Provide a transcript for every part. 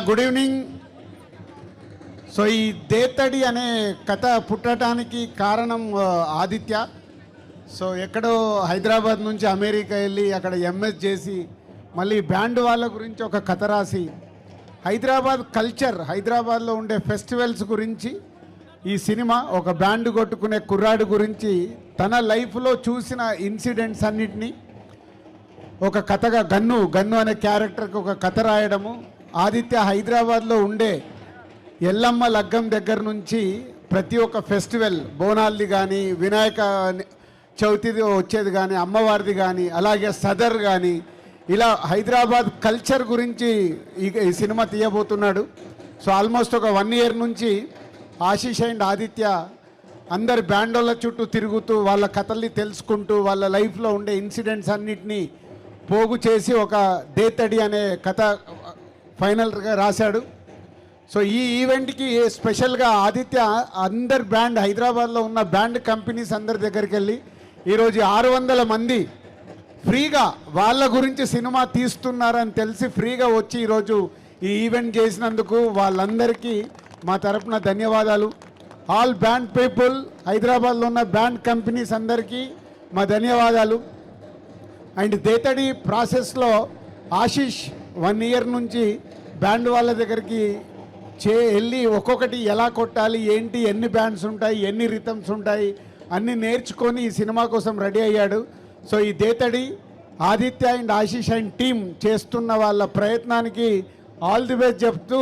Good evening. So ఈ దేతడి అనే కథ పుట్టడానికి కారణం ఆదిత్య. సో ఎక్కడో హైదరాబాద్ నుంచి అమెరికా వెళ్ళి అక్కడ ఎంఎస్ చేసి మళ్ళీ బ్యాండ్ వాళ్ళ గురించి ఒక కథ రాసి హైదరాబాద్ కల్చర్, హైదరాబాద్లో ఉండే ఫెస్టివల్స్ గురించి ఈ సినిమా ఒక బ్యాండ్ కొట్టుకునే కుర్రాడు గురించి తన లైఫ్లో చూసిన ఇన్సిడెంట్స్ అన్నిటినీ ఒక కథగా గన్ను అనే క్యారెక్టర్కి ఒక కథ రాయడము. ఆదిత్య హైదరాబాద్లో ఉండే ఎల్లమ్మ లగ్గం దగ్గర నుంచి ప్రతి ఒక్క ఫెస్టివల్, బోనాల్ది కానీ, వినాయక చవితిది వచ్చేది కానీ, అమ్మవారిది కానీ, అలాగే సదర్ కానీ, ఇలా హైదరాబాద్ కల్చర్ గురించి ఈ సినిమా తీయబోతున్నాడు. సో ఆల్మోస్ట్ ఒక 1 year నుంచి ఆశీష్ అండ్ ఆదిత్య అందరి బ్యాండోళ్ళ చుట్టూ తిరుగుతూ వాళ్ళ కథల్ని తెలుసుకుంటూ వాళ్ళ లైఫ్లో ఉండే ఇన్సిడెంట్స్ అన్నిటినీ పోగు చేసి ఒక దేతడి అనే కథ ఫైనల్గా రాశాడు. సో ఈ ఈవెంట్కి స్పెషల్గా ఆదిత్య అందరి బ్యాండ్, హైదరాబాద్లో ఉన్న బ్యాండ్ కంపెనీస్ అందరి దగ్గరికి వెళ్ళి ఈరోజు 600 మంది ఫ్రీగా వాళ్ళ గురించి సినిమా తీస్తున్నారని తెలిసి ఫ్రీగా వచ్చి ఈరోజు ఈ ఈవెంట్ చేసినందుకు వాళ్ళందరికీ మా తరపున ధన్యవాదాలు. ఆల్ బ్యాండ్ పీపుల్, హైదరాబాద్లో ఉన్న బ్యాండ్ కంపెనీస్ అందరికీ మా ధన్యవాదాలు. అండ్ దేతడి ప్రాసెస్లో ఆశీష్ 1 year నుంచి బ్యాండ్ వాళ్ళ దగ్గరికి వెళ్ళి ఒక్కొక్కటి ఎలా కొట్టాలి, ఏంటి, ఎన్ని బ్యాండ్స్ ఉంటాయి, ఎన్ని రిథమ్స్ ఉంటాయి అన్నీ నేర్చుకొని ఈ సినిమా కోసం రెడీ అయ్యాడు. సో ఈ Dethadi Aditya and Ashish and team చేస్తున్న వాళ్ళ ప్రయత్నానికి ఆల్ ది బెస్ట్ చెప్తూ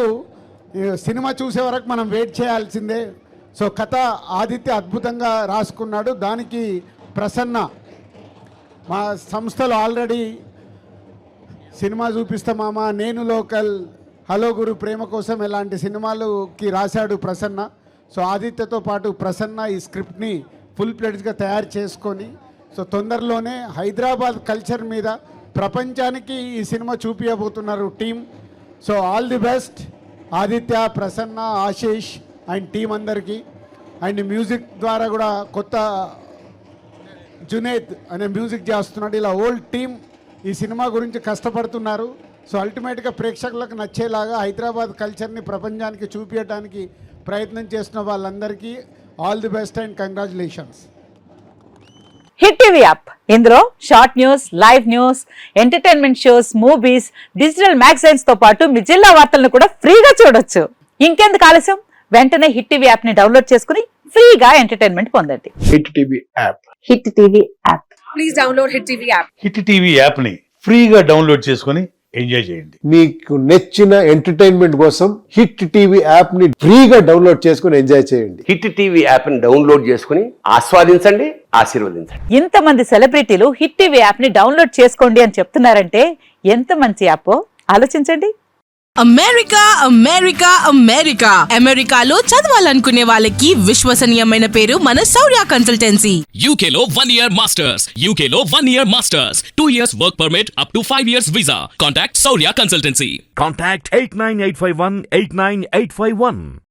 సినిమా చూసే వరకు మనం వెయిట్ చేయాల్సిందే. సో కథ ఆదిత్య అద్భుతంగా రాసుకున్నాడు. దానికి ప్రసన్న మా సంస్థలో ఆల్రెడీ సినిమా చూపిస్తామా, నేను లోకల్, హలో గురు, ప్రేమ కోసం ఇలాంటి సినిమాలకి రాశాడు ప్రసన్న. సో ఆదిత్యతో పాటు ప్రసన్న ఈ స్క్రిప్ట్ని ఫుల్ ప్లేడ్గా తయారు చేసుకొని సో తొందరలోనే హైదరాబాద్ కల్చర్ మీద ప్రపంచానికి ఈ సినిమా చూపించబోతున్నారు team. So all the best Aditya, Prasanna, Ashish and team అందరికీ. అండ్ మ్యూజిక్ ద్వారా కూడా కొత్త జునేద్ అనే మ్యూజిక్ చేస్తున్నాడు. ఇలా ఓల్డ్ టీం ఈ సినిమా గురించి కష్టపడుతున్నారు. సో అల్టిమేట్గా ప్రేక్షకులకు నచ్చేలాగా హైదరాబాద్ కల్చర్ని ప్రపంచానికి చూపించడానికి ప్రయత్నం చేస్తున్న వాళ్ళందరికీ all the best and congratulations. Hit TV app, ఇందులో short news, live news, entertainment shows, movies, digital magazines తో పాటు మీ జిల్లా వార్తలను కూడా ఫ్రీగా చూడొచ్చు. ఇంకెందుకు ఆలస్యం, వెంటనే హిట్ టీవీ యాప్ ని డౌన్లోడ్ చేసుకుని ఫ్రీగా ఎంటర్టైన్మెంట్ పొందండి. Hit TV app, hit TV app, please download hit TV app. Hit TV app ని ఫ్రీగా డౌన్లోడ్ చేసుకుని ఎంజాయ్ చేయండి. మీకు నచ్చిన ఎంటర్టైన్మెంట్ కోసం హిట్ టీవీ యాప్ ని ఫ్రీగా డౌన్లోడ్ చేసుకుని ఎంజాయ్ చేయండి. హిట్ టీవీ యాప్ ని డౌన్లోడ్ చేసుకుని ఆస్వాదించండి, ఆశీర్వదించండి. ఇంతమంది సెలబ్రిటీలు హిట్ టీవీ యాప్ ని డౌన్లోడ్ చేసుకోండి అని చెప్తున్నారంటే ఎంత మంచి యాప్ ఆలోచించండి. అమెరికా అమెరికా అమెరికా అమెరికాలో చదవాలనుకునే వాళ్ళకి విశ్వసనీయమైన పేరు మన శౌర్య కన్సల్టెన్సీ. UK లో 1 year masters, UK లో 1 year masters, 2 years work permit up to 5 years visa. Contact Saurya Consultancy. Contact 89851 89851.